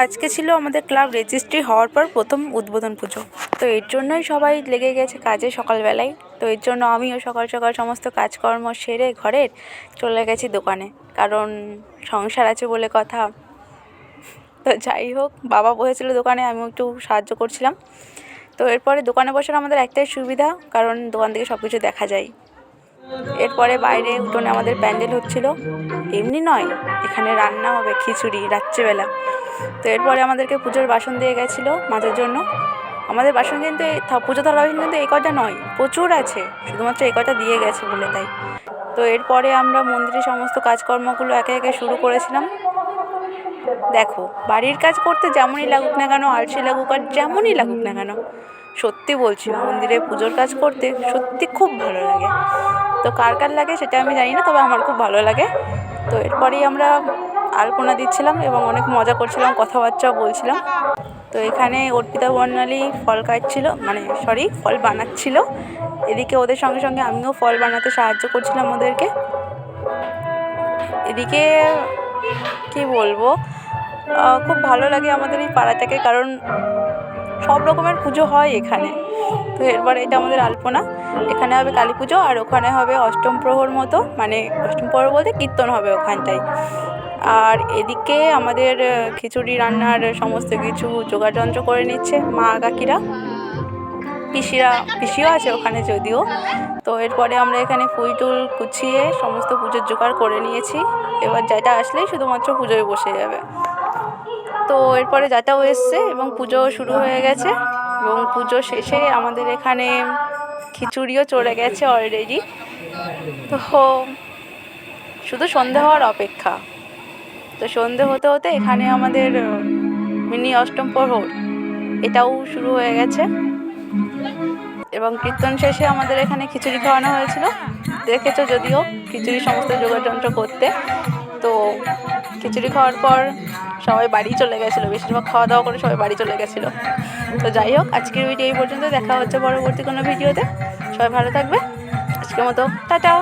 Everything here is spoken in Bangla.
আজকে ছিল আমাদের ক্লাব রেজিস্ট্রি হওয়ার পর প্রথম উদ্বোধন পুজো। তো এর জন্যই সবাই লেগে গেছে কাজে সকালবেলায়। তো এর জন্য আমিও সকাল সকাল সমস্ত কাজকর্ম সেরে ঘরের চলে গেছি দোকানে, কারণ সংসার আছে বলে কথা। তো যাই হোক, বাবা বসেছিল দোকানে, আমিও একটু সাহায্য করছিলাম। তো এরপরে দোকানে বসার আমাদের একটাই সুবিধা, কারণ দোকান থেকে সব কিছু দেখা যায়। এরপরে বাইরে উঠোনে আমাদের প্যান্ডেল হচ্ছিল, এমনি নয়, এখানে রান্না হবে খিচুড়ি রাত্রিবেলা। তো এরপরে আমাদেরকে পুজোর বাসন দিয়ে গেছিলো মাজার জন্য। আমাদের বাসন কিন্তু পুজো থালা বাসন কিন্তু এই কটা নয়, প্রচুর আছে, শুধুমাত্র এই কটা দিয়ে গেছে বলে তাই। তো এরপরে আমরা মন্দিরের সমস্ত কাজকর্মগুলো একে একে শুরু করেছিলাম। দেখো, বাড়ির কাজ করতে যেমনই লাগুক না কেন, আলসি লাগুক আর যেমনই লাগুক না কেন, সত্যি বলছি মন্দিরে পুজোর কাজ করতে সত্যি খুব ভালো লাগে। তো কার কার লাগে সেটা আমি জানি না, তবে আমার খুব ভালো লাগে। তো এরপরেই আমরা আলপনা দিচ্ছিলাম এবং অনেক মজা করছিলাম, কথাবার্তাও বলছিলাম। তো এখানে অর্পিতা বর্ণালী ফল কাটছিল, ফল বানাচ্ছিল। এদিকে ওদের সঙ্গে সঙ্গে আমিও ফল বানাতে সাহায্য করছিলাম ওদেরকে। এদিকে কি বলবো, খুব ভালো লাগে আমাদের এই পাড়াটাকে, কারণ সব রকমের পুজো হয় এখানে। তো এরপর এটা আমাদের আলপনা, এখানে হবে কালী পুজো আর ওখানে হবে অষ্টম প্রহর মতো, অষ্টম প্রহর বলতে কীর্তন হবে ওখানটায়। আর এদিকে আমাদের খিচুড়ি রান্নার সমস্ত কিছু জোগাড়যন্ত্র করে নিচ্ছে মা কাকিরা, পিসিও আছে ওখানে যদিও। তো এরপরে আমরা এখানে ফুল টুল গুছিয়ে সমস্ত পুজোর জোগাড় করে নিয়েছি। এবার যেটা আসলেই শুধুমাত্র পুজোয় বসে যাবে। তো এরপরে যাটাও এসছে এবং পুজো শুরু হয়ে গেছে, এবং পুজো শেষে আমাদের এখানে খিচুড়িও চলে গেছে অলরেডি। তো শুধু সন্ধে হওয়ার অপেক্ষা। তো সন্ধে হতে হতে এখানে আমাদের মিনি অষ্টম প্রহর এটাও শুরু হয়ে গেছে, এবং কীর্তন শেষে আমাদের এখানে খিচুড়ি খাওয়ানো হয়েছিল। দেখেছো যদিও খিচুড়ি সমস্ত যোগাড়যন্ত্র করতে। তো খিচুড়ি খাওয়ার পর সবাই বাড়ি চলে গেছিলো, বেশিরভাগ খাওয়া দাওয়া করে সবাই বাড়ি চলে গেছিলো। তো যাই হোক, আজকের ভিডিও এই পর্যন্ত, দেখা হচ্ছে পরবর্তী কোনো ভিডিওতে। সবাই ভালো থাকবে, আজকের মতো টাটা।